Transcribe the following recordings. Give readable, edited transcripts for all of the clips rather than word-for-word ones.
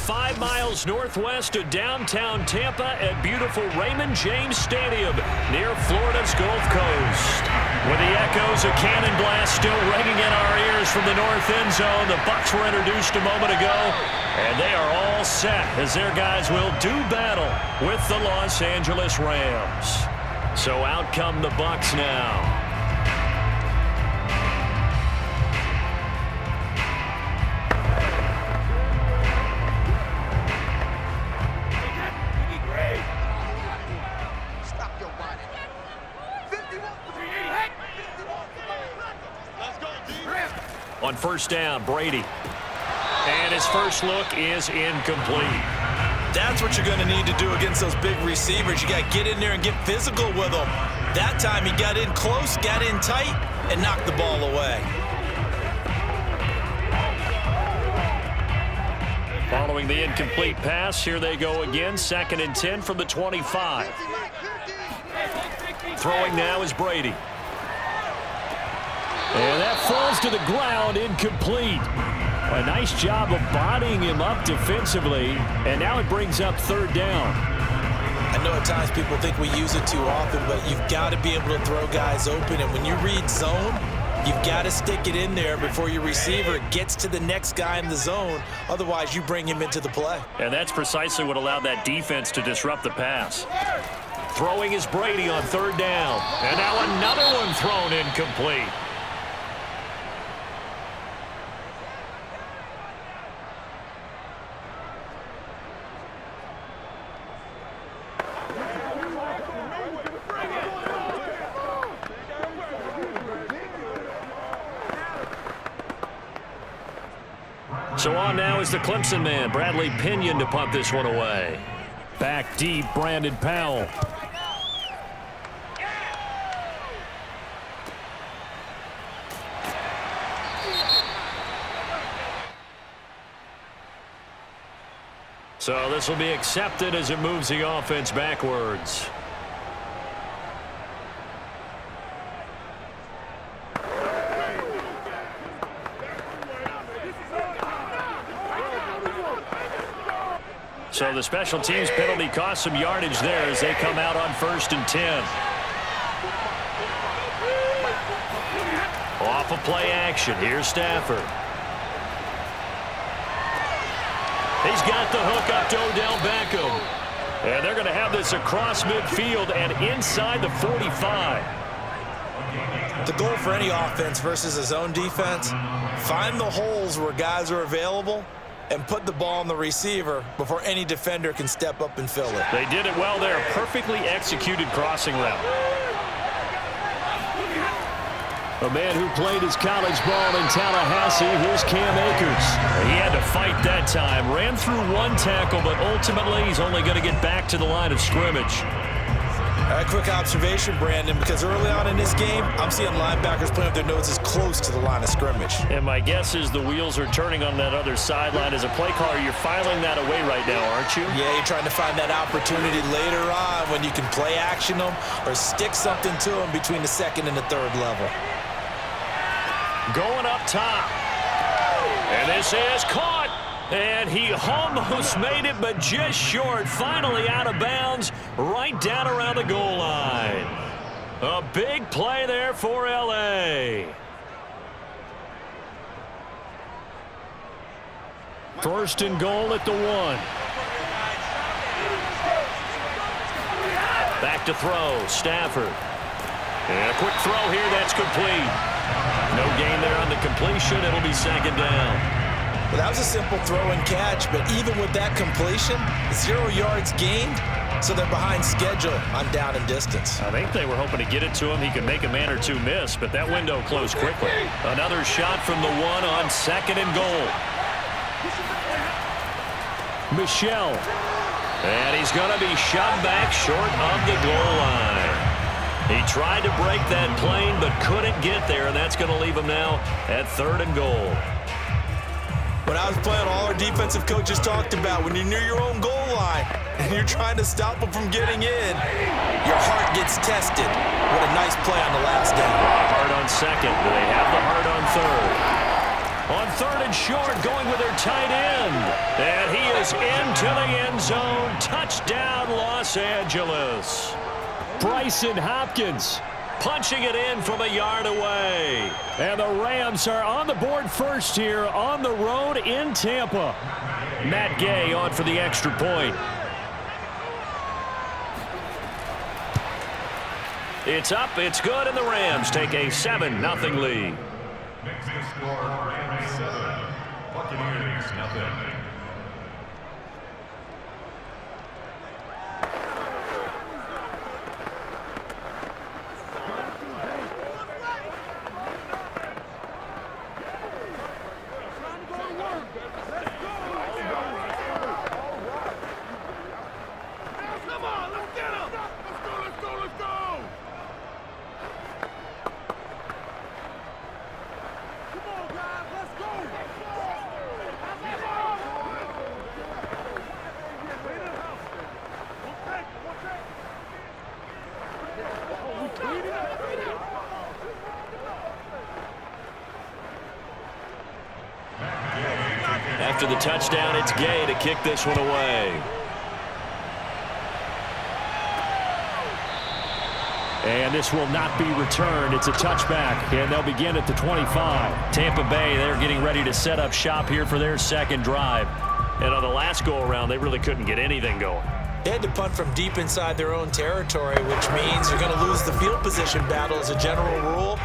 5 miles northwest of downtown Tampa at beautiful Raymond James Stadium near Florida's Gulf Coast. With the echoes of cannon blast still ringing in our ears from the north end zone, the Bucs were introduced a moment ago, and they are all set as their guys will do battle with the Los Angeles Rams. So out come the Bucs now. On first down, Brady. And his first look is incomplete. That's what you're going to need to do against those big receivers. You got to get in there and get physical with them. That time he got in close, got in tight, and knocked the ball away. Following the incomplete pass, here they go again. 2nd and 10 from the 25. Throwing now is Brady. And that falls to the ground, incomplete. A nice job of bodying him up defensively, and now it brings up 3rd down. I know at times people think we use it too often, but you've got to be able to throw guys open, and when you read zone, you've got to stick it in there before your receiver gets to the next guy in the zone. Otherwise, you bring him into the play. And that's precisely what allowed that defense to disrupt the pass. Throwing is Brady on 3rd down, and now another one thrown incomplete. So on now is the Clemson man, Bradley Pinion, to punt this one away. Back deep, Brandon Powell. So this will be accepted as it moves the offense backwards. So the special teams penalty cost some yardage there as they come out on 1st and 10. Off of play action. Here's Stafford. He's got the hook up to Odell Beckham. And they're going to have this across midfield and inside the 45. The goal for any offense versus a zone defense, find the holes where guys are available and put the ball on the receiver before any defender can step up and fill it. They did it well there. Perfectly executed crossing route. A man who played his college ball in Tallahassee, here's Cam Akers. He had to fight that time. Ran through one tackle, but ultimately he's only going to get back to the line of scrimmage. A quick observation, Brandon, because early on in this game, I'm seeing linebackers playing with their noses close to the line of scrimmage. And my guess is the wheels are turning on that other sideline. As a play caller, you're filing that away right now, aren't you? Yeah, you're trying to find that opportunity later on when you can play action them or stick something to them between the 2nd and the 3rd level. Going up top. And this is caught. And he almost made it, but just short. Finally out of bounds, right down around the goal line. A big play there for L.A. 1st and goal at the 1. Back to throw, Stafford. And a quick throw here, that's complete. No gain there on the completion. It'll be 2nd down. Well, that was a simple throw and catch, but even with that completion, 0 yards gained, so they're behind schedule on down and distance. I think they were hoping to get it to him. He could make a man or two miss, but that window closed quickly. Another shot from the 1 on 2nd and goal. Michelle. And he's going to be shoved back short of the goal line. He tried to break that plane, but couldn't get there, and that's going to leave him now at 3rd and goal. When I was playing, all our defensive coaches talked about when you're near your own goal line and you're trying to stop them from getting in, your heart gets tested. What a nice play on the last down. Hard on 2nd. Do they have the heart on 3rd? On 3rd and short, going with their tight end. And he is goes into the end zone. Touchdown, Los Angeles. Bryson Hopkins Punching it in from a yard away. And the Rams are on the board first here on the road in Tampa. Matt Gay on for the extra point. It's up, it's good, and the Rams take a 7-0 lead. Makes the score Rams 7, Buccaneers 0. After the touchdown, it's Gay to kick this one away. And this will not be returned. It's a touchback, and they'll begin at the 25. Tampa Bay, they're getting ready to set up shop here for their second drive. And on the last go-around, they really couldn't get anything going. They had to punt from deep inside their own territory, which means you're going to lose the field position battle as a general rule.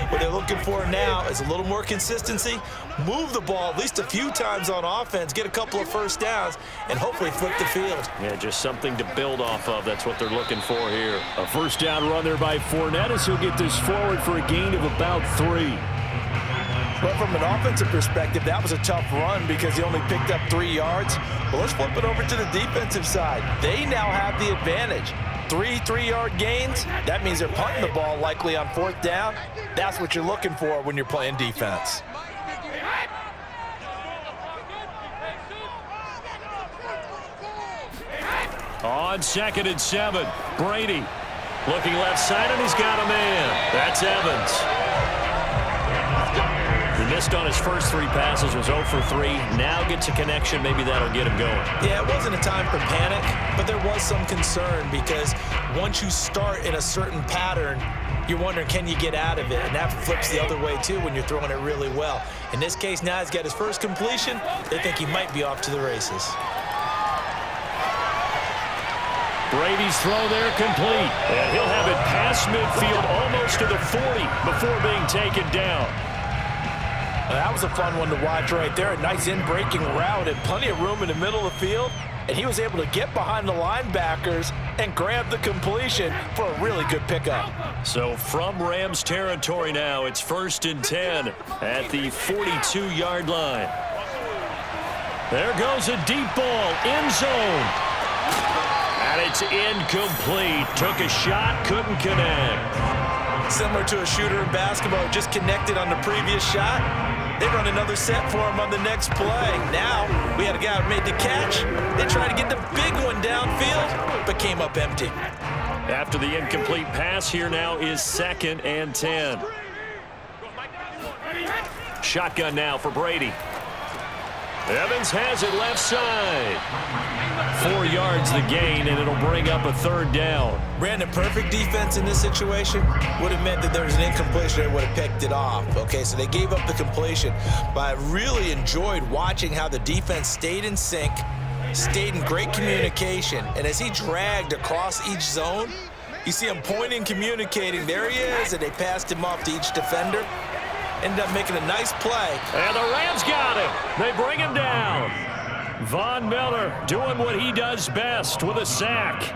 What they're looking for now is a little more consistency, move the ball at least a few times on offense, get a couple of first downs, and hopefully flip the field. Yeah, just something to build off of. That's what they're looking for here. A first down run there by Fournette as he'll get this forward for a gain of about 3. But from an offensive perspective, that was a tough run because he only picked up 3 yards. But let's flip it over to the defensive side. They now have the advantage. 3 3-yard gains, that means they're punting the ball likely on 4th down. That's what you're looking for when you're playing defense. On 2nd and 7, Brady looking left side, and he's got a man. That's Evans. He missed on his first 3 passes, was 0 for 3. Now gets a connection. Maybe that'll get him going. Yeah, it wasn't a time for panic, but there was some concern because once you start in a certain pattern, you're wondering, can you get out of it? And that flips the other way, too, when you're throwing it really well. In this case, now he's got his first completion. They think he might be off to the races. Brady's throw there complete. And he'll have it past midfield almost to the 40 before being taken down. That was a fun one to watch right there. A nice in-breaking route and plenty of room in the middle of the field. And he was able to get behind the linebackers and grab the completion for a really good pickup. So from Rams territory now, it's 1st and 10 at the 42-yard line. There goes a deep ball, end zone. And it's incomplete. Took a shot, couldn't connect. Similar to a shooter in basketball, just connected on the previous shot. They run another set for him on the next play. Now, we had a guy who made the catch. They tried to get the big one downfield, but came up empty. After the incomplete pass, here now is 2nd and 10. Shotgun now for Brady. Evans has it left side. 4 yards the gain, and it'll bring up a 3rd down. Brandon, perfect defense in this situation would have meant that there was an incompletion and would have picked it off. Okay, so they gave up the completion, but I really enjoyed watching how the defense stayed in sync, stayed in great communication, and as he dragged across each zone, you see him pointing, communicating. There he is, and they passed him off to each defender. Ended up making a nice play. And the Rams got him. They bring him down. Von Miller doing what he does best with a sack.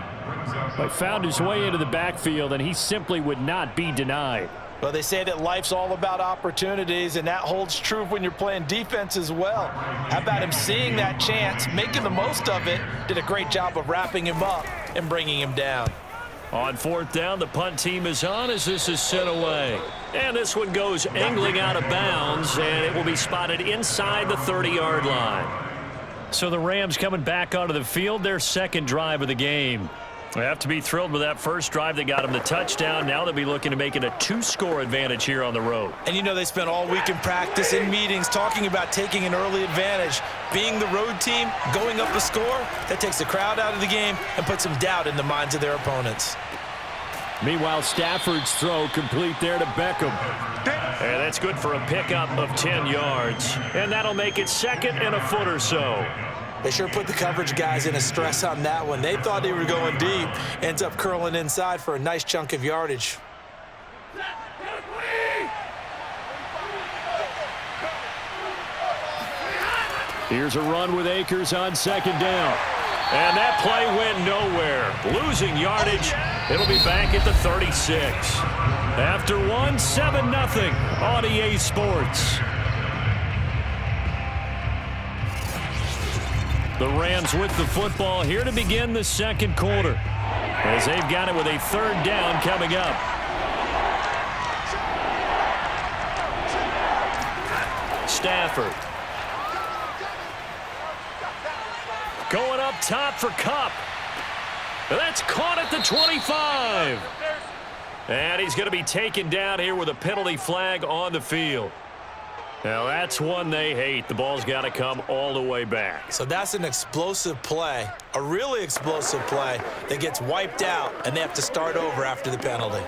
But found his way into the backfield, and he simply would not be denied. Well, they say that life's all about opportunities, and that holds true when you're playing defense as well. How about him seeing that chance, making the most of it, did a great job of wrapping him up and bringing him down. On 4th down, the punt team is on as this is sent away. And this one goes angling out of bounds, and it will be spotted inside the 30-yard line. So the Rams coming back onto the field, their 2nd drive of the game. They have to be thrilled with that first drive that got them the touchdown. Now they'll be looking to make it a 2-score advantage here on the road. And you know they spent all week in practice, in meetings, talking about taking an early advantage. Being the road team, going up a score, that takes the crowd out of the game and puts some doubt in the minds of their opponents. Meanwhile, Stafford's throw complete there to Beckham. And that's good for a pickup of 10 yards. And that'll make it 2nd and a foot or so. They sure put the coverage guys in a stress on that one. They thought they were going deep. Ends up curling inside for a nice chunk of yardage. Here's a run with Akers on 2nd down. And that play went nowhere. Losing yardage. It'll be back at the 36. After one, 7-0 on EA Sports. The Rams with the football here to begin the 2nd quarter, as they've got it with a 3rd down coming up. Stafford. Going up top for Kupp. That's caught at the 25. And he's going to be taken down here with a penalty flag on the field. Now, that's one they hate. The ball's got to come all the way back. So that's an explosive play, a really explosive play that gets wiped out, and they have to start over after the penalty.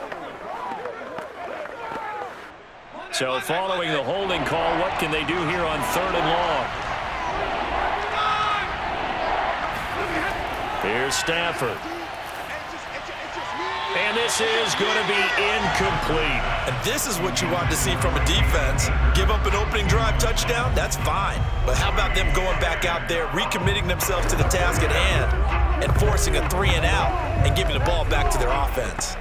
So following the holding call, what can they do here on 3rd and long? Here's Stafford. And this is going to be incomplete. And this is what you want to see from a defense. Give up an opening drive touchdown, that's fine. But how about them going back out there, recommitting themselves to the task at hand, and forcing a 3-and-out and giving the ball back to their offense.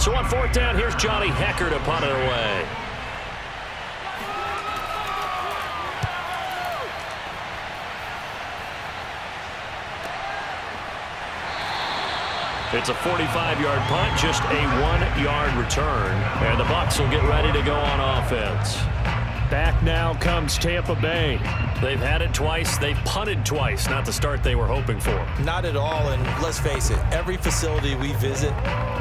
So on 4th down, here's Johnny Hecker to punt it away. It's a 45-yard punt, just a 1-yard return. And the Bucs will get ready to go on offense. Back now comes Tampa Bay. They've had it twice. They've punted twice. Not the start they were hoping for. Not at all, and let's face it, every facility we visit,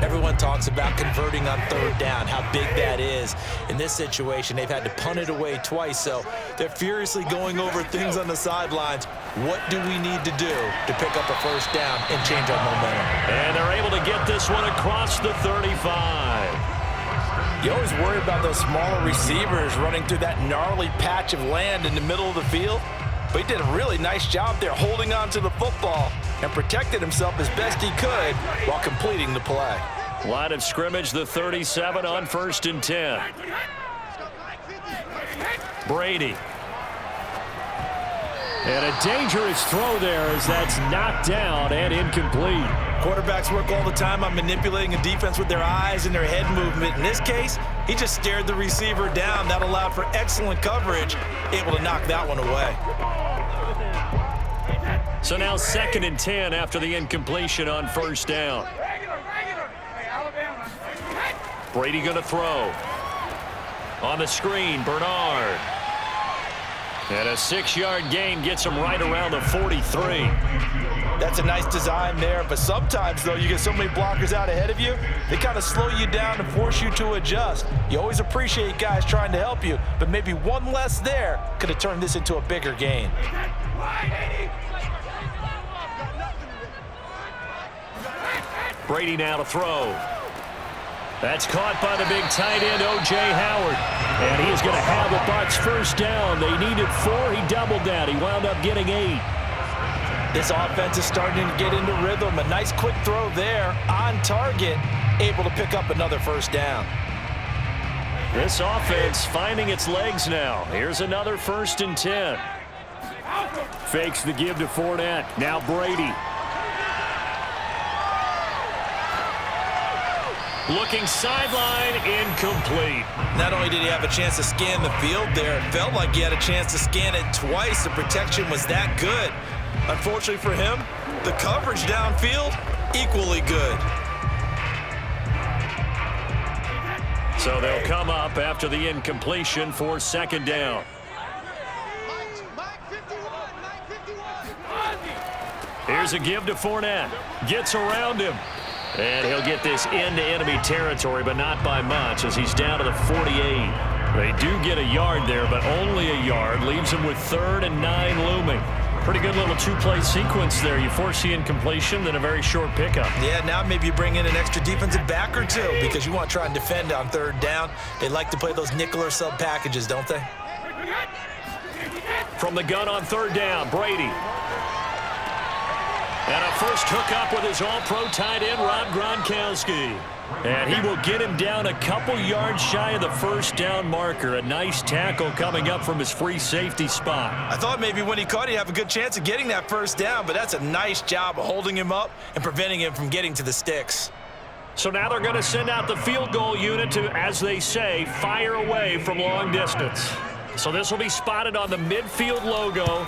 everyone talks about converting on 3rd down, how big that is. In this situation, they've had to punt it away twice, so they're furiously going over things on the sidelines. What do we need to do to pick up a 1st down and change our momentum? And they're able to get this one across the 35. You always worry about those smaller receivers running through that gnarly patch of land in the middle of the field. But he did a really nice job there holding on to the football and protected himself as best he could while completing the play. Line of scrimmage, the 37 on 1st and 10. Brady. And a dangerous throw there as that's knocked down and incomplete. Quarterbacks work all the time on manipulating a defense with their eyes and their head movement. In this case, he just stared the receiver down. That allowed for excellent coverage, able to knock that one away. So now 2nd and 10 after the incompletion on 1st down. Brady going to throw. On the screen, Bernard. And a 6-yard gain gets him right around the 43. That's a nice design there, but sometimes, though, you get so many blockers out ahead of you, they kind of slow you down and force you to adjust. You always appreciate guys trying to help you, but maybe one less there could have turned this into a bigger gain. Brady now to throw. That's caught by the big tight end, O.J. Howard. And he is going to have the Bucs 1st down. They needed 4. He doubled that. He wound up getting 8. This offense is starting to get into rhythm. A nice quick throw there on target, able to pick up another 1st down. This offense finding its legs now. Here's another 1st and 10. Fakes the give to Fournette. Now Brady. Looking sideline, incomplete. Not only did he have a chance to scan the field there, it felt like he had a chance to scan it twice. The protection was that good. Unfortunately for him, the coverage downfield, equally good. So they'll come up after the incompletion for 2nd down. Here's a give to Fournette. Gets around him. And he'll get this into enemy territory, but not by much as he's down to the 48. They do get a yard there, but only a yard. Leaves him with 3rd and 9 looming. Pretty good little two-play sequence there. You force the incompletion, then a very short pickup. Yeah, now maybe you bring in an extra defensive back or two because you want to try and defend on 3rd down. They like to play those nickel or sub packages, don't they? From the gun on 3rd down, Brady. And a first hookup with his all-pro tight end, Rob Gronkowski. And he will get him down a couple yards shy of the 1st down marker. A nice tackle coming up from his free safety spot. I thought maybe when he caught, he'd have a good chance of getting that 1st down, but that's a nice job of holding him up and preventing him from getting to the sticks. So now they're going to send out the field goal unit to, as they say, fire away from long distance. So this will be spotted on the midfield logo.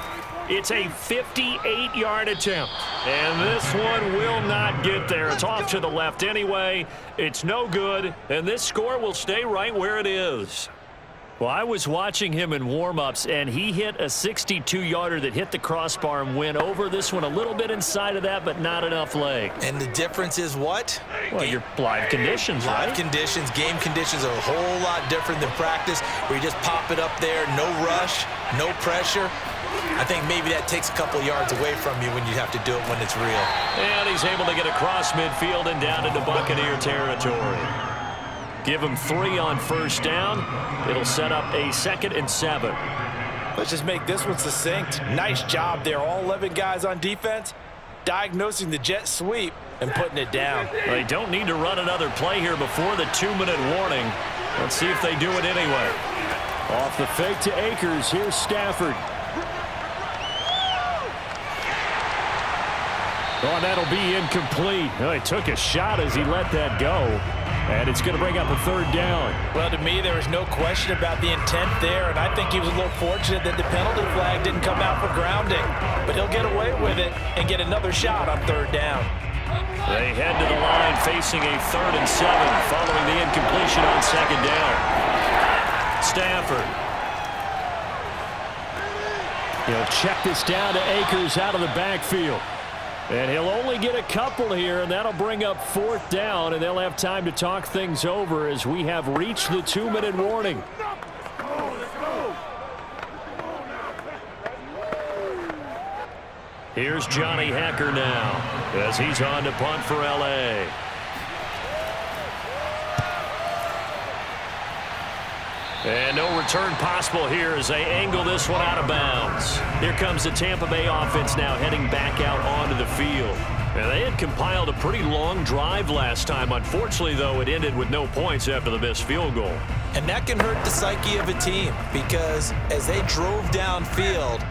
It's a 58-yard attempt. And this one will not get there. It's off to the left anyway. It's no good. And this score will stay right where it is. Well, I was watching him in warm-ups, and he hit a 62-yarder that hit the crossbar and went over. This one a little bit inside of that, but not enough leg. And the difference is what? Well, your live conditions, right? Live conditions, game conditions are a whole lot different than practice, where you just pop it up there, no rush, no pressure. I think maybe that takes a couple yards away from you when you have to do it when it's real. And he's able to get across midfield and down into Buccaneer territory. Give him 3 on 1st down. It'll set up a 2nd and 7. Let's just make this one succinct. Nice job there. All 11 guys on defense, diagnosing the jet sweep and putting it down. They don't need to run another play here before the 2-minute warning. Let's see if they do it anyway. Off the fake to Akers. Here's Stafford. Oh, that'll be incomplete. Oh, he took a shot as he let that go. And it's going to bring up a 3rd down. Well, to me, there was no question about the intent there, and I think he was a little fortunate that the penalty flag didn't come out for grounding. But he'll get away with it and get another shot on 3rd down. They head to the line facing a 3rd and 7 following the incompletion on 2nd down. Stafford. He'll check this down to Akers out of the backfield. And he'll only get a couple here, and that'll bring up 4th down, and they'll have time to talk things over as we have reached the 2-minute warning. Here's Johnny Hacker now as he's on to punt for L.A. And no return possible here as they angle this one out of bounds. Here comes the Tampa Bay offense now heading back out onto the field. And they had compiled a pretty long drive last time. Unfortunately, though, it ended with no points after the missed field goal. And that can hurt the psyche of a team because as they drove downfield,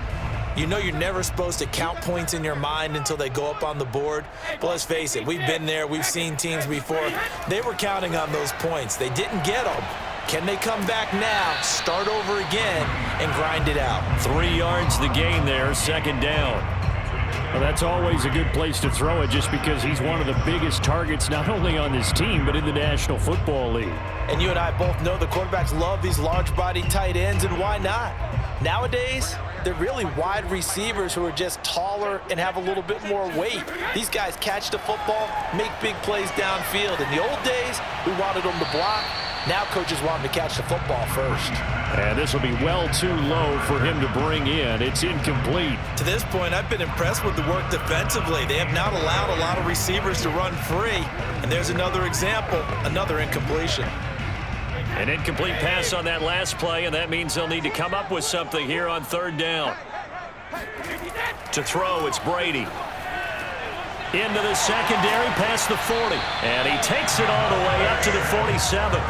you know you're never supposed to count points in your mind until they go up on the board. But let's face it, we've been there. We've seen teams before. They were counting on those points. They didn't get them. Can they come back now, start over again, and grind it out? 3 yards the gain there, 2nd down. Well, that's always a good place to throw it just because he's one of the biggest targets not only on this team but in the National Football League. And you and I both know the quarterbacks love these large-body tight ends, and why not? Nowadays, they're really wide receivers who are just taller and have a little bit more weight. These guys catch the football, make big plays downfield. In the old days, we wanted them to block. Now coaches want him to catch the football first. And this will be well too low for him to bring in. It's incomplete. To this point, I've been impressed with the work defensively. They have not allowed a lot of receivers to run free. And there's another example, another incompletion. An incomplete pass on that last play, and that means they'll need to come up with something here on 3rd down. To throw, it's Brady. Into the secondary, past the 40. And he takes it all the way up to the 47.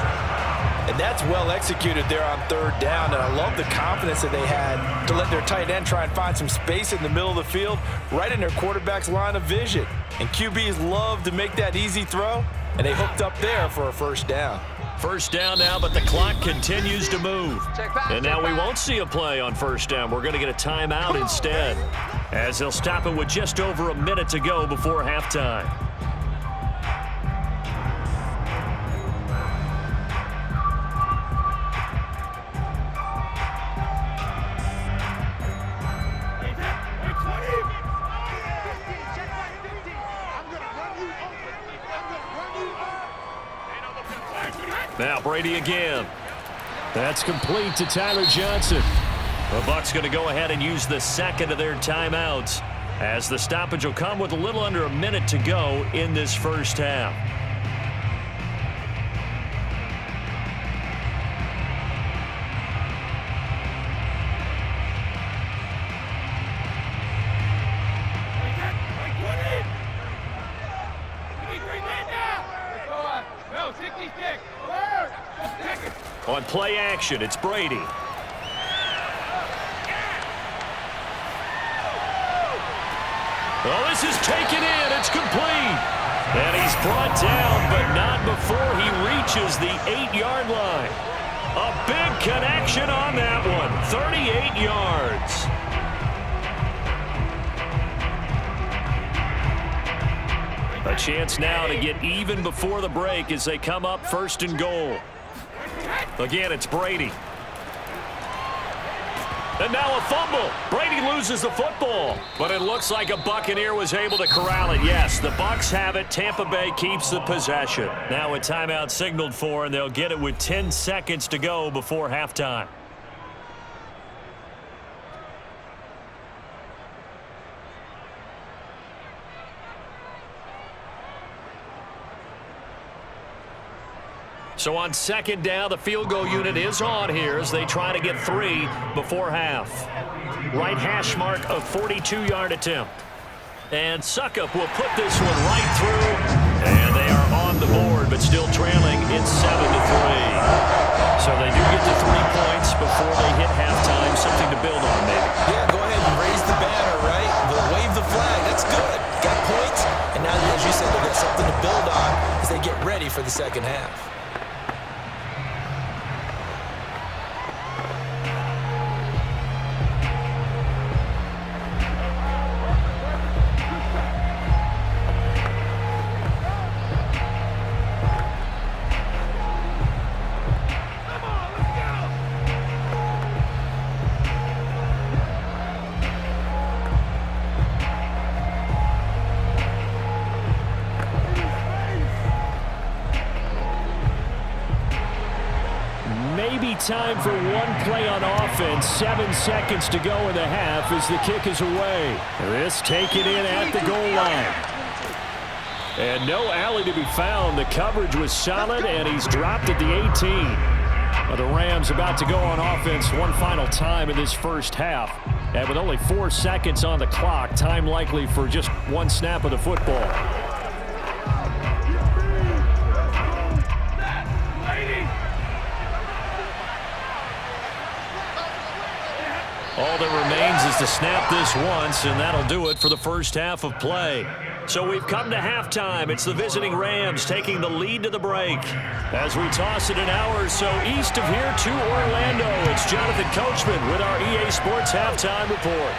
And that's well executed there on 3rd down. And I love the confidence that they had to let their tight end try and find some space in the middle of the field, right in their quarterback's line of vision. And QBs love to make that easy throw, and they hooked up there for a 1st down. 1st down now, but the clock continues to move. And now we won't see a play on 1st down. We're going to get a timeout instead, as they'll stop it with just over a minute to go before halftime. Now Brady again. That's complete to Tyler Johnson. The Bucs going to go ahead and use the second of their timeouts, as the stoppage will come with a little under a minute to go in this first half. On play action, it's Brady. Oh, this is taken in. It's complete. And he's brought down, but not before he reaches the 8-yard line. A big connection on that one. 38 yards. A chance now to get even before the break as they come up 1st and goal. Again, it's Brady. And now a fumble. Brady loses the football. But it looks like a Buccaneer was able to corral it. Yes, the Bucs have it. Tampa Bay keeps the possession. Now a timeout signaled for, and they'll get it with 10 seconds to go before halftime. So on 2nd down, the field goal unit is on here as they try to get 3 before half. Right hash mark of 42-yard attempt. And Suckup will put this one right through. And they are on the board, but still trailing. It's 7-3. So they do get to 3 points before they hit halftime. Something to build on, maybe. Yeah, go ahead and raise the banner, right? They'll wave the flag. That's good. Got points. And now, as you said, they've got something to build on as they get ready for the second half. Time for one play on offense. 7 seconds to go in the half as the kick is away. This taken in at the goal line. And no alley to be found. The coverage was solid, and he's dropped at the 18. Well, the Rams about to go on offense one final time in this first half. And with only 4 seconds on the clock, time likely for just one snap of the football. All that remains is to snap this once, and that'll do it for the first half of play. So we've come to halftime. It's the visiting Rams taking the lead to the break. As we toss it an hour or so east of here to Orlando, it's Jonathan Coachman with our EA Sports Halftime Report.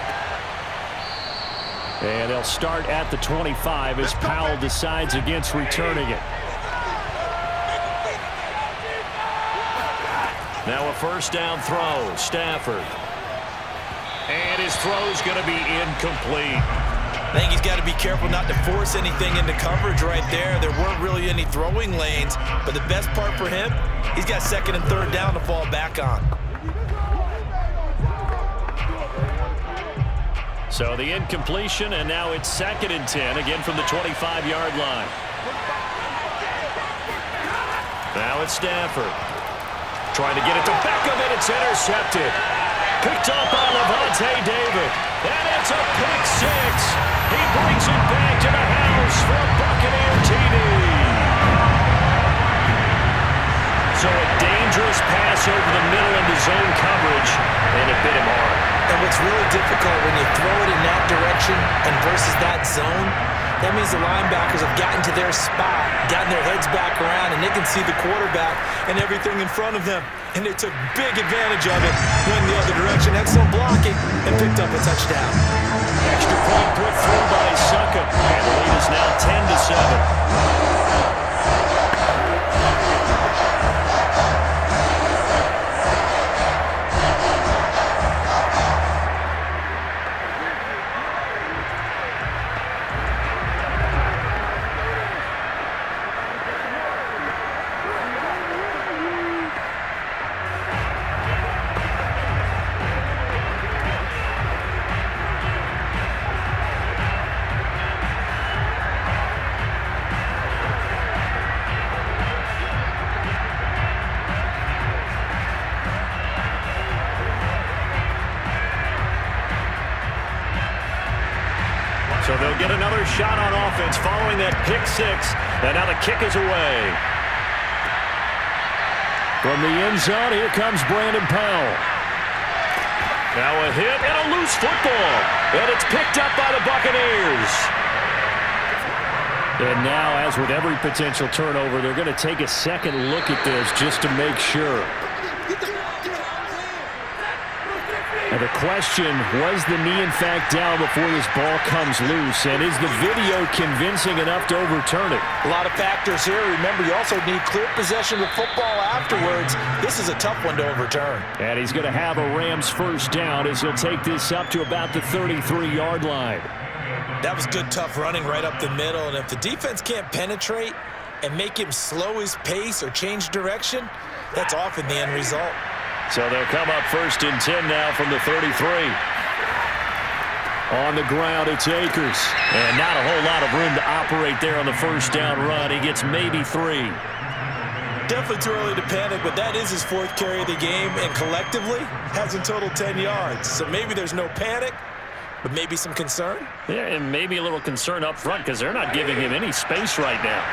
And they'll start at the 25 as Powell decides against returning it. Now a first down throw. Stafford. And his throw's going to be incomplete. I think he's got to be careful not to force anything into coverage right there. There weren't really any throwing lanes, but the best part for him, he's got 2nd and 3rd down to fall back on. So the incompletion, and now it's 2nd and 10, again from the 25-yard line. Now it's Stafford. Trying to get it to Beckham, and it's intercepted. Picked up by Levante David. And it's a pick 6. He brings it back to the house for a Buccaneer TD. So a dangerous pass over the middle into zone coverage, and it bit him hard. And what's really difficult when you throw it in that direction and versus that zone, that means the linebackers have gotten to their spot, gotten their heads back around, and they can see the quarterback and everything in front of them. And they took big advantage of it, went the other direction, excellent blocking, and picked up a touchdown. Extra point put through by Suckup, and the lead is now 10-7. So they'll get another shot on offense following that pick six. And now the kick is away. From the end zone, here comes Brandon Powell. Now a hit and a loose football. And it's picked up by the Buccaneers. And now, as with every potential turnover, they're going to take a second look at this just to make sure. And the question, was the knee in fact down before this ball comes loose? And is the video convincing enough to overturn it? A lot of factors here. Remember, you also need clear possession of football afterwards. This is a tough one to overturn. And he's going to have a Rams first down as he'll take this up to about the 33-yard line. That was good, tough running right up the middle. And if the defense can't penetrate and make him slow his pace or change direction, that's often the end result. So they'll come up 1st and 10 now from the 33. On the ground, it's Akers. And not a whole lot of room to operate there on the first down run. He gets maybe 3. Definitely too early to panic, but that is his 4th carry of the game, and collectively has in total 10 yards. So maybe there's no panic, but maybe some concern. Yeah, and maybe a little concern up front because they're not giving him any space right now.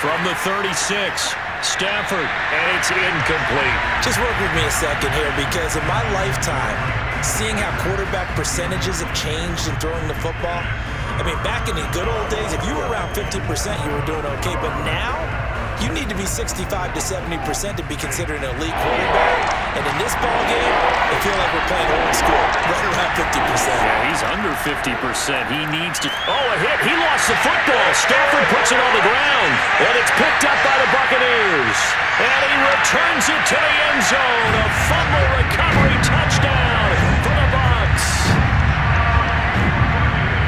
From the 36. Stafford, and it's incomplete. Just work with me a second here, because in my lifetime, seeing how quarterback percentages have changed in throwing the football, I mean, back in the good old days, if you were around 50%, you were doing okay. But now, you need to be 65 to 70% to be considered an elite quarterback. And in this ball game, I feel like we're playing old school, right around 50%. Yeah, he's under 50%. He needs to... Oh, a hit. He lost the football. Stafford puts it on the ground. And it's picked up by the Buccaneers. And he returns it to the end zone. A fumble recovery touchdown for the Bucs.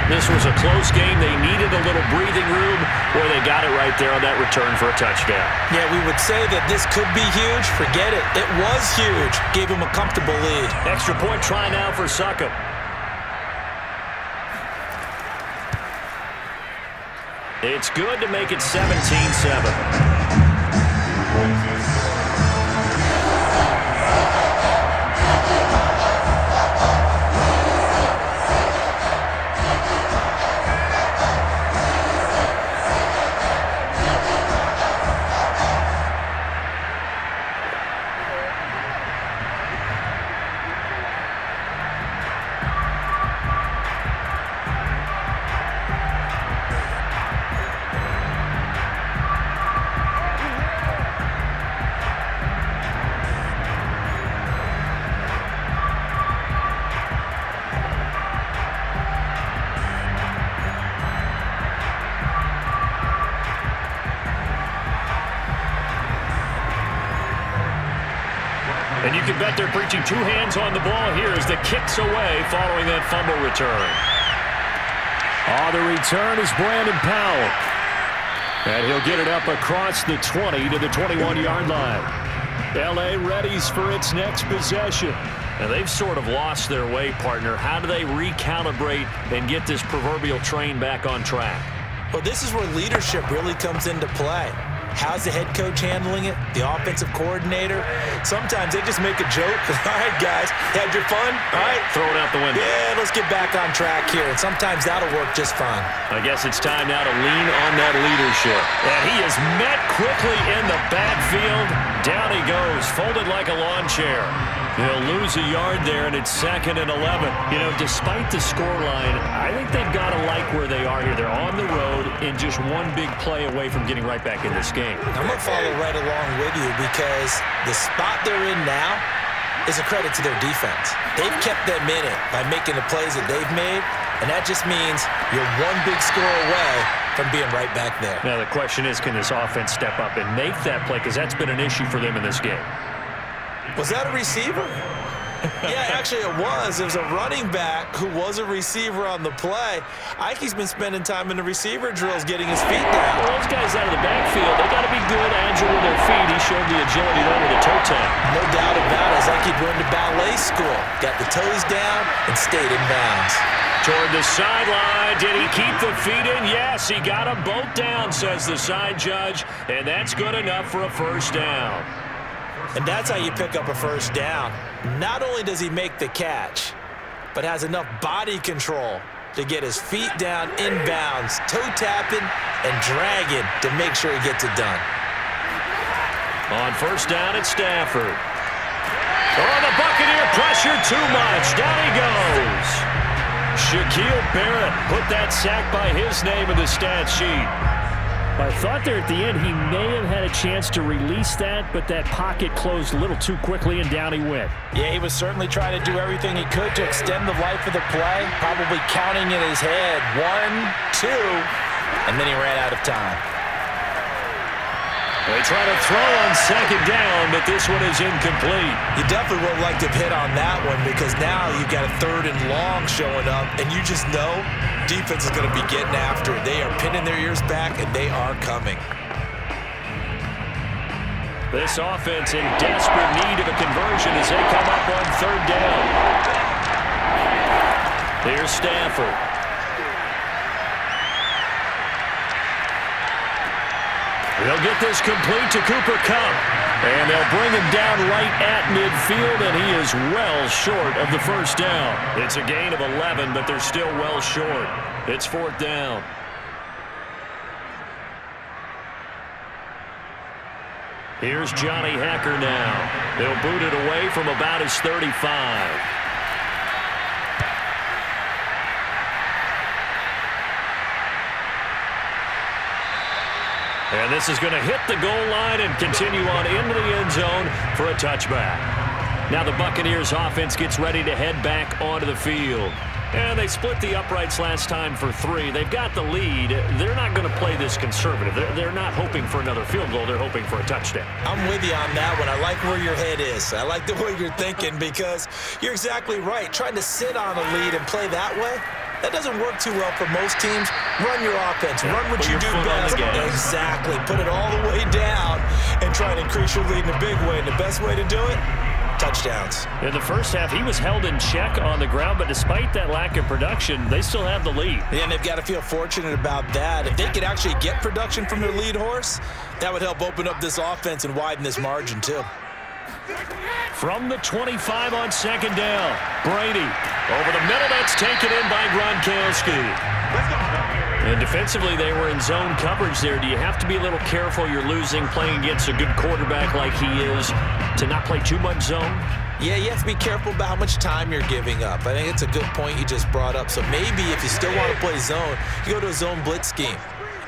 This was a close game. They needed a little breathing room, where they got it right there on that return for a touchdown. Yeah, we would say that this could be huge. Forget it. It was huge. Gave him a comfortable lead. Extra point try now for Succop. It's good to make it 17-7. And you can bet they're preaching 2 hands on the ball here as the kick's away following that fumble return. Oh, the return is Brandon Powell. And he'll get it up across the 20 to the 21-yard line. L.A. readies for its next possession. Now, they've sort of lost their way, partner. How do they recalibrate and get this proverbial train back on track? Well, this is where leadership really comes into play. How's the head coach handling it? The offensive coordinator? Sometimes they just make a joke. All right, guys, had your fun? All right. Throw it out the window. Yeah, let's get back on track here. And sometimes that'll work just fine. I guess it's time now to lean on that leadership. And he is met quickly in the backfield. Down he goes, folded like a lawn chair. He'll lose a yard there, and it's 2nd and 11. You know, despite the scoreline, I think they've got to like where they are here. They're on the road and just one big play away from getting right back in this game. I'm going to follow right along with you, because the spot they're in now is a credit to their defense. They've kept them in it by making the plays that they've made, and that just means you're one big score away from being right back there. Now, the question is, can this offense step up and make that play? Because that's been an issue for them in this game. Was that a receiver? Yeah, actually it was. It was a running back who was a receiver on the play. Ike's been spending time in the receiver drills getting his feet down. Well, those guys out of the backfield, they got to be good, agile with their feet. He showed the agility there with the toe tap. No doubt about it. It's like he'd run to ballet school. Got the toes down and stayed in bounds. Toward the sideline. Did he keep the feet in? Yes, he got them both down, says the side judge. And that's good enough for a first down. And that's how you pick up a first down. Not only does he make the catch, but has enough body control to get his feet down inbounds, toe tapping and dragging to make sure he gets it done. On first down, it's Stafford. Oh, the Buccaneer pressure too much. Down he goes. Shaquille Barrett put that sack by his name in the stat sheet. I thought there at the end he may have had a chance to release that, but that pocket closed a little too quickly, and down he went. Yeah, he was certainly trying to do everything he could to extend the life of the play, probably counting in his head 1, 2, and then he ran out of time. They try to throw on second down, but this one is incomplete. You definitely would have liked to have hit on that one because now you've got a 3rd and long showing up, and you just know defense is going to be getting after it. They are pinning their ears back, and they are coming. This offense in desperate need of a conversion as they come up on 3rd down. Here's Stafford. They'll get this complete to Cooper Kupp. And they'll bring him down right at midfield, and he is well short of the first down. It's a gain of 11, but they're still well short. It's 4th down. Here's Johnny Hacker now. They'll boot it away from about his 35. And this is going to hit the goal line and continue on into the end zone for a touchback. Now the Buccaneers offense gets ready to head back onto the field. And they split the uprights last time for 3. They've got the lead. They're not going to play this conservative. They're not hoping for another field goal. They're hoping for a touchdown. I'm with you on that one. I like where your head is. I like the way you're thinking because you're exactly right. Trying to sit on a lead and play that way, that doesn't work too well for most teams. Run your offense. Run what you do best. Exactly. Put it all the way down and try and increase your lead in a big way. And the best way to do it, touchdowns. In the first half, he was held in check on the ground, but despite that lack of production, they still have the lead. Yeah, and they've got to feel fortunate about that. If they could actually get production from their lead horse, that would help open up this offense and widen this margin too. From the 25 on second down, Brady. Over the middle, that's taken in by Gronkowski. And defensively, they were in zone coverage there. Do you have to be a little careful? You're losing, playing against a good quarterback like he is, to not play too much zone? Yeah, you have to be careful about how much time you're giving up. I think it's a good point you just brought up. So maybe if you still want to play zone, you go to a zone blitz scheme.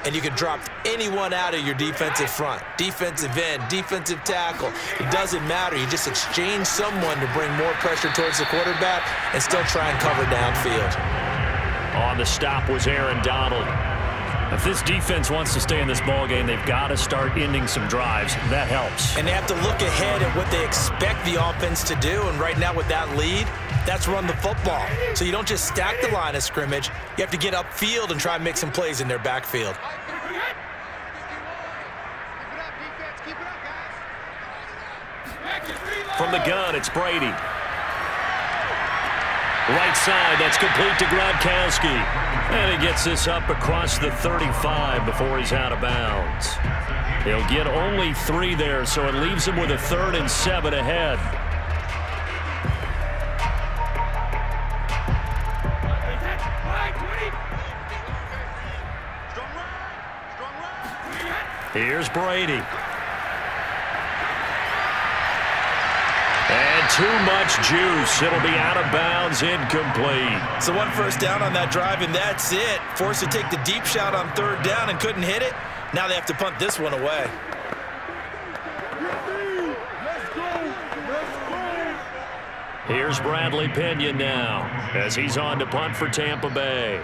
And you can drop anyone out of your defensive front. Defensive end, defensive tackle. It doesn't matter. You just exchange someone to bring more pressure towards the quarterback and still try and cover downfield. On the stop was Aaron Donald. If this defense wants to stay in this ballgame, they've got to start ending some drives. That helps. And they have to look ahead at what they expect the offense to do. And right now with that lead, that's run the football. So you don't just stack the line of scrimmage. You have to get upfield and try and make some plays in their backfield. From the gun, it's Brady. Right side, that's complete to Gronkowski. And he gets this up across the 35 before he's out of bounds. He'll get only 3 there, so it leaves him with a 3rd and 7 ahead. Here's Brady. And too much juice. It'll be out of bounds, incomplete. So 1 first down on that drive, and that's it. Forced to take the deep shot on 3rd down and couldn't hit it. Now they have to punt this one away. Here's Bradley Pinion now as he's on to punt for Tampa Bay.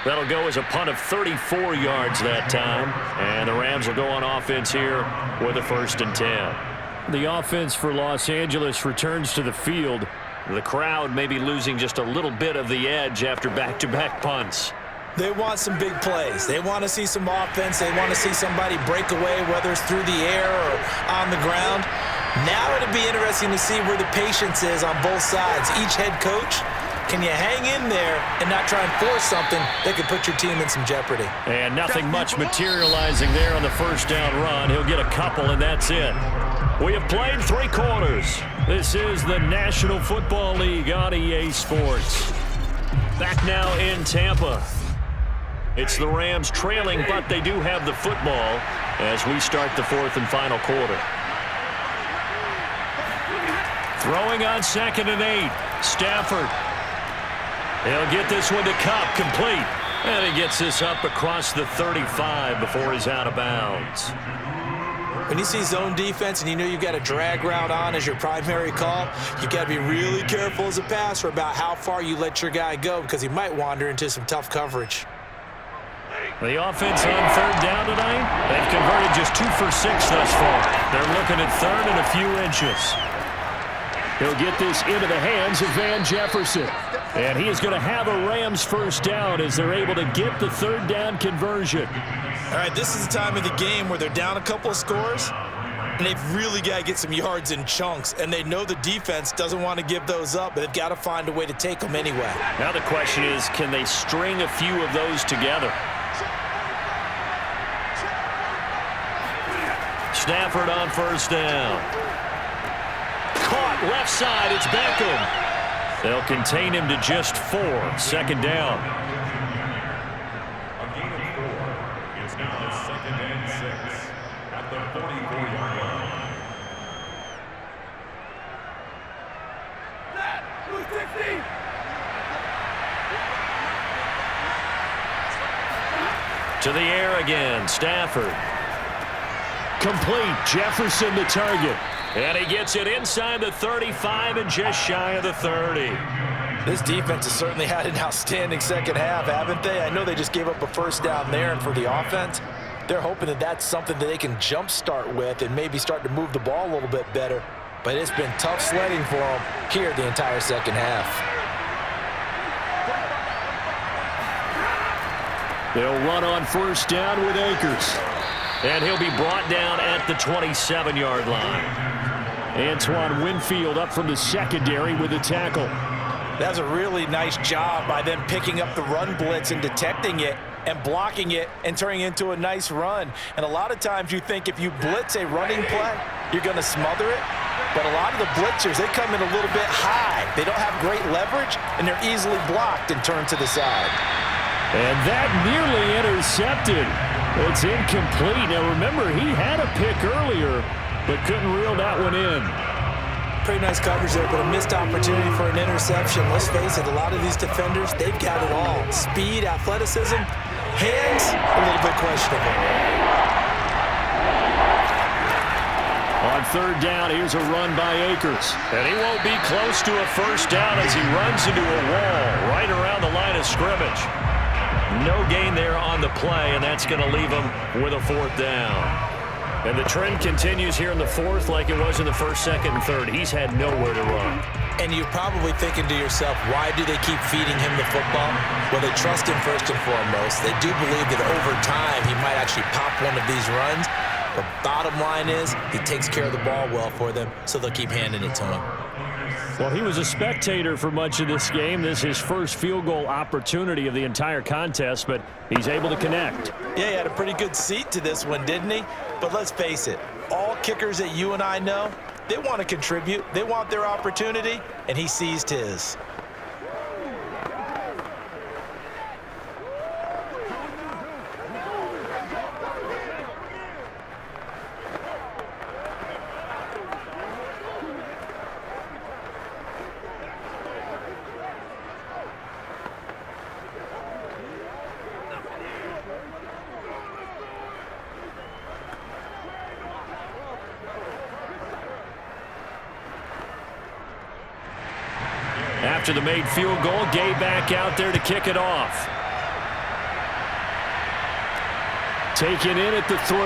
That'll go as a punt of 34 yards that time. And the Rams will go on offense here with a 1st and 10. The offense for Los Angeles returns to the field. The crowd may be losing just a little bit of the edge after back-to-back punts. They want some big plays. They want to see some offense. They want to see somebody break away, whether it's through the air or on the ground. Now it'll be interesting to see where the patience is on both sides. Each head coach Can you hang in there and not try and force something that could put your team in some jeopardy? And nothing much materializing there on the first down run. He'll get a couple, and that's it. We have played 3 quarters. This is the National Football League on EA Sports. Back now in Tampa. It's the Rams trailing, but they do have the football as we start the 4th and final quarter. Throwing on 2nd and 8. Stafford. He'll get this one to Cup, complete. And he gets this up across the 35 before he's out of bounds. When you see zone defense and you know you've got a drag route on as your primary call, you've got to be really careful as a passer about how far you let your guy go because he might wander into some tough coverage. The offense on 3rd down tonight, they've converted just 2 for 6 thus far. They're looking at 3rd and a few inches. He'll get this into the hands of Van Jefferson. And he is going to have a Rams first down as they're able to get the 3rd down conversion. All right, this is the time of the game where they're down a couple of scores, and they've really got to get some yards in chunks, and they know the defense doesn't want to give those up, but they've got to find a way to take them anyway. Now the question is, can they string a few of those together? Stafford on 1st down. Caught left side, it's Beckham. They'll contain him to just 4. 2nd down. A gain of 4. It's now 2nd and 6 at the 44-yard line. To the air again, Stafford. Complete, Jefferson the target. And he gets it inside the 35 and just shy of the 30. This defense has certainly had an outstanding second half, haven't they? I know they just gave up a first down there, and for the offense, they're hoping that that's something that they can jumpstart with and maybe start to move the ball a little bit better. But it's been tough sledding for them here the entire second half. They'll run on 1st down with Akers. And he'll be brought down at the 27-yard line. Antoine Winfield up from the secondary with a tackle. That's a really nice job by them picking up the run blitz and detecting it and blocking it and turning it into a nice run. And a lot of times you think if you blitz a running play, you're going to smother it. But a lot of the blitzers, they come in a little bit high. They don't have great leverage, and they're easily blocked and turned to the side. And that nearly intercepted. It's incomplete. Now, remember, he had a pick earlier, but couldn't reel that one in. Pretty nice coverage there, but a missed opportunity for an interception. Let's face it, a lot of these defenders, they've got it all. Speed, athleticism, hands, a little bit questionable. On 3rd down, here's a run by Akers. And he won't be close to a first down as he runs into a wall right around the line of scrimmage. No gain there on the play, and that's going to leave him with a 4th down. And the trend continues here in the 4th like it was in the 1st, 2nd, and 3rd. He's had nowhere to run. And you're probably thinking to yourself, why do they keep feeding him the football? Well, they trust him first and foremost. They do believe that over time he might actually pop one of these runs. But bottom line is he takes care of the ball well for them, so they'll keep handing it to him. Well, he was a spectator for much of this game. This is his first field goal opportunity of the entire contest, but he's able to connect. Yeah, he had a pretty good seat to this one, didn't he? But let's face it, all kickers that you and I know, they want to contribute. They want their opportunity, and he seized his. After the made field goal, Gay back out there to kick it off. Taken in at the 3.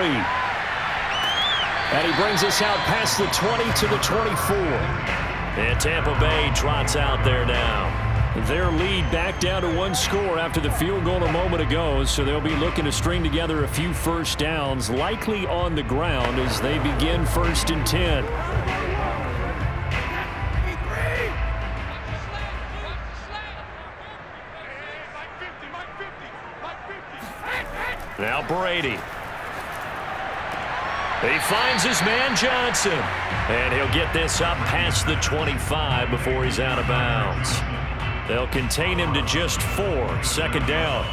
And he brings us out past the 20 to the 24. And Tampa Bay trots out there now. Their lead back down to 1 score after the field goal a moment ago, so they'll be looking to string together a few first downs, likely on the ground as they begin 1st and 10. Now Brady. He finds his man Johnson. And he'll get this up past the 25 before he's out of bounds. They'll contain him to just 4. Second down.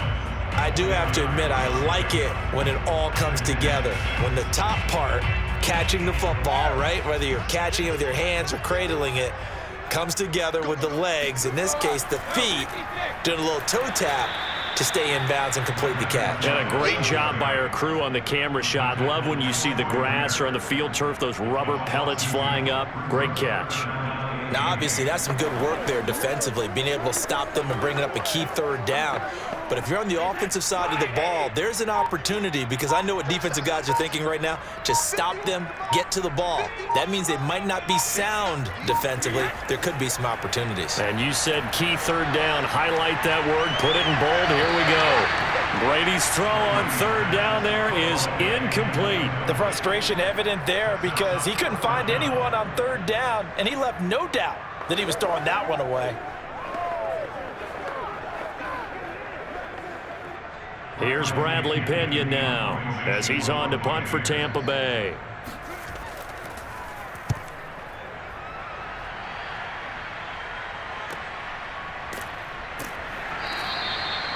I do have to admit, I like it when it all comes together. When the top part, catching the football, right, whether you're catching it with your hands or cradling it, comes together with the legs, in this case the feet, doing a little toe tap to stay in bounds and complete the catch. And a great job by our crew on the camera shot. Love when you see the grass or on the field turf, those rubber pellets flying up. Great catch. Now, obviously, that's some good work there defensively, being able to stop them and bringing up a key third down. But if you're on the offensive side of the ball, there's an opportunity, because I know what defensive guys are thinking right now. Just stop them, get to the ball. That means they might not be sound defensively. There could be some opportunities. And you said key third down. Highlight that word. Put it in bold. Here we go. Brady's throw on third down there is incomplete. The frustration evident there because he couldn't find anyone on third down, and he left no doubt that he was throwing that one away. Here's Bradley Pinion now as he's on to punt for Tampa Bay.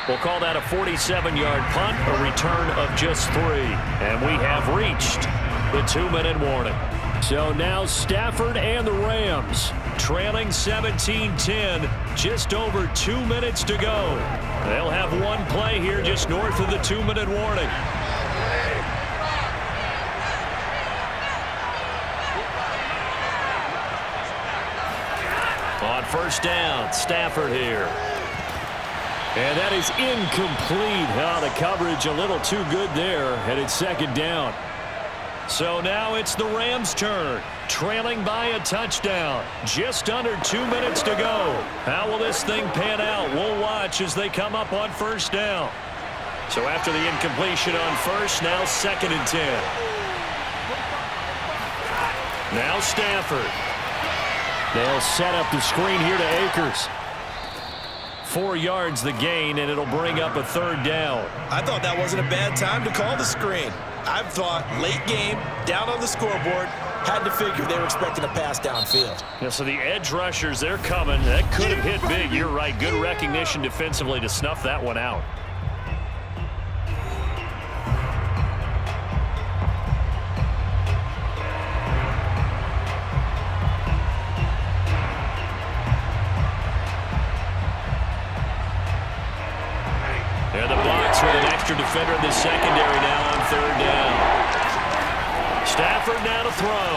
We'll call that a 47-yard punt, a return of just 3. And we have reached the 2-minute warning. So now Stafford and the Rams trailing 17-10, just over 2 minutes to go. They'll have one play here just north of the 2-minute warning. On first down, Stafford here. And that is incomplete. Oh, the coverage a little too good there, and it's second down. So now it's the Rams' turn, trailing by a touchdown. Just under 2 minutes to go. How will this thing pan out? We'll watch as they come up on first down. So after the incompletion on first, now 2nd and 10. Now Stafford. They'll set up the screen here to Akers. 4 yards the gain, and it'll bring up a third down. I thought that wasn't a bad time to call the screen. I've thought late game, down on the scoreboard, had to figure they were expecting a pass downfield. Yeah, so the edge rushers, they're coming. That could have hit big. You're right. Good recognition defensively to snuff that one out. And the Bucs with an extra defender in the secondary now on third down. Stafford now to throw.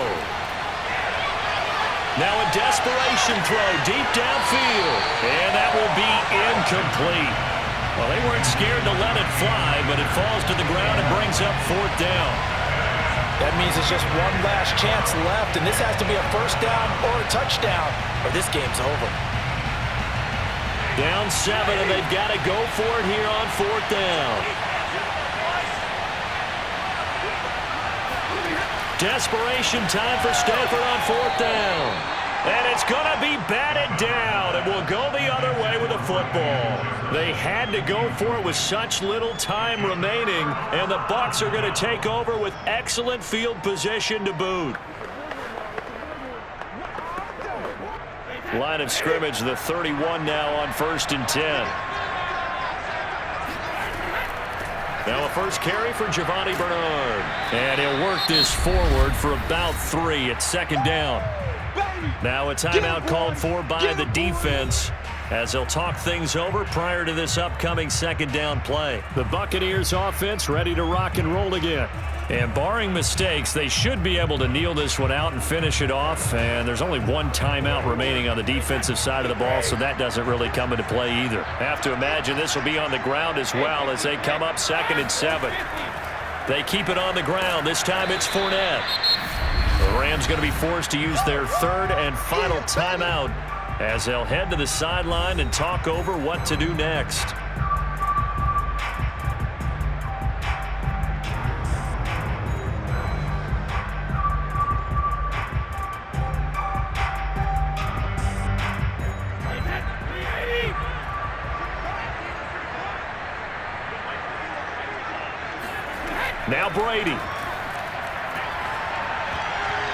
Now a desperation throw deep downfield. And that will be incomplete. Well, they weren't scared to let it fly, but it falls to the ground and brings up fourth down. That means it's just one last chance left, and this has to be a first down or a touchdown, or this game's over. Down 7, and they've got to go for it here on fourth down. Desperation time for Stafford on fourth down. And it's going to be batted down. It will go the other way with the football. They had to go for it with such little time remaining, and the Bucs are going to take over with excellent field position to boot. Line of scrimmage, the 31 now on 1st and 10. Now a first carry for Giovanni Bernard. And he'll work this forward for about 3 at second down. Now a timeout called for by the defense as they'll talk things over prior to this upcoming second down play. The Buccaneers offense ready to rock and roll again. And barring mistakes, they should be able to kneel this one out and finish it off. And there's only one timeout remaining on the defensive side of the ball, so that doesn't really come into play either. Have to imagine this will be on the ground as well as they come up 2nd and 7. They keep it on the ground. This time it's Fournette. The Rams going to be forced to use their 3rd and final timeout as they'll head to the sideline and talk over what to do next. Now Brady.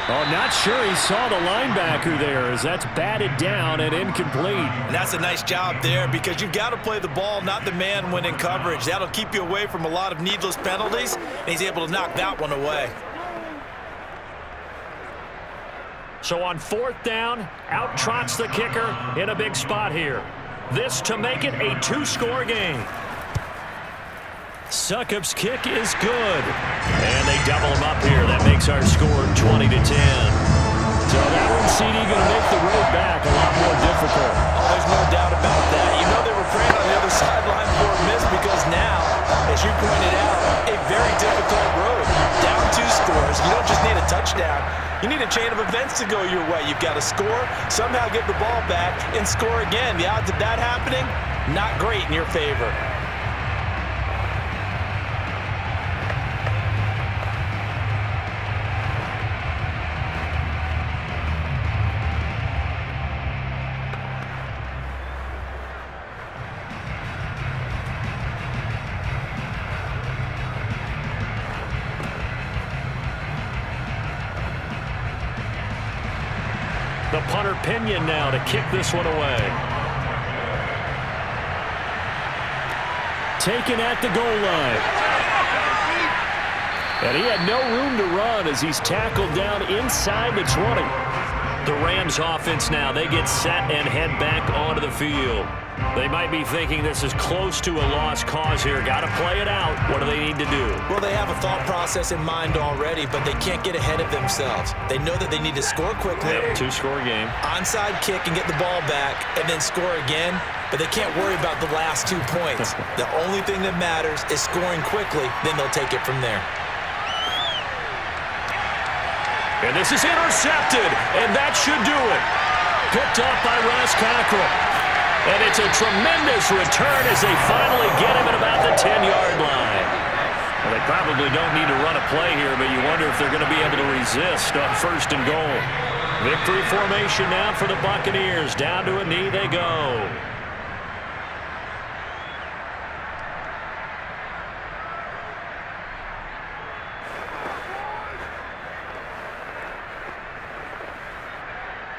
Oh, not sure he saw the linebacker there as that's batted down and incomplete. And that's a nice job there because you've got to play the ball, not the man when in coverage. That'll keep you away from a lot of needless penalties, and he's able to knock that one away. So on 4th down, out trots the kicker in a big spot here. This to make it a 2-score game. Succop's kick is good. And they double him up here. That makes our score 20-10. So that one, CD, going to make the road back a lot more difficult. Oh, there's no doubt about that. You know they were praying on the other sideline for a miss because now, as you pointed out, a very difficult road. Down 2 scores. You don't just need a touchdown. You need a chain of events to go your way. You've got to score, somehow get the ball back, and score again. The odds of that happening, not great in your favor. The punter Pinion now to kick this one away. Taken at the goal line. And he had no room to run as he's tackled down inside the 20. The Rams offense now, they get set and head back onto the field. They might be thinking this is close to a lost cause here. Got to play it out. What do they need to do? Well, they have a thought process in mind already, but they can't get ahead of themselves. They know that they need to score quickly. Yep, 2-score game. Onside kick and get the ball back and then score again, but they can't worry about the last 2 points. The only thing that matters is scoring quickly, then they'll take it from there. And this is intercepted, and that should do it. Picked up by Ross Cockrell. And it's a tremendous return as they finally get him at about the 10-yard line. Well, they probably don't need to run a play here, but you wonder if they're going to be able to resist on 1st and goal. Victory formation now for the Buccaneers. Down to a knee they go.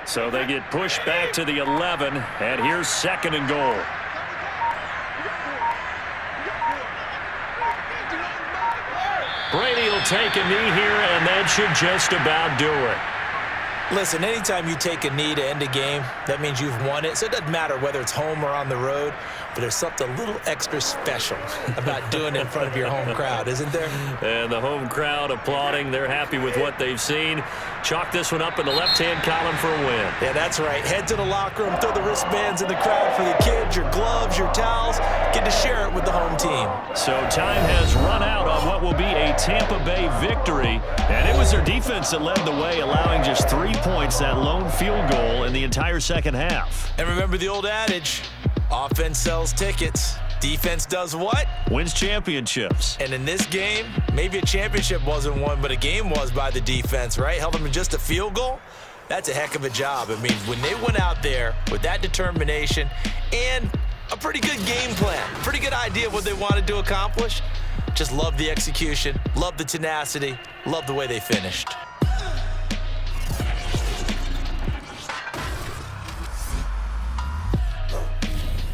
So they get pushed back to the 11, and here's 2nd and goal. Brady will take a knee here, and that should just about do it. Listen, anytime you take a knee to end a game, that means you've won it. So it doesn't matter whether it's home or on the road, but there's something a little extra special about doing it in front of your home crowd, isn't there? And the home crowd applauding. They're happy with what they've seen. Chalk this one up in the left-hand column for a win. Yeah, that's right. Head to the locker room, throw the wristbands in the crowd for the kids, your gloves, your towels. Get to share it with the home team. So time has run out on what will be a Tampa Bay victory. And it was their defense that led the way, allowing just 3 points, that lone field goal in the entire second half. And remember the old adage, offense sells tickets. Defense does what? Wins championships. And in this game, maybe a championship wasn't won, but a game was by the defense, right? Held them to just a field goal. That's a heck of a job. I mean, when they went out there with that determination and a pretty good game plan, pretty good idea of what they wanted to accomplish, just love the execution, love the tenacity, love the way they finished.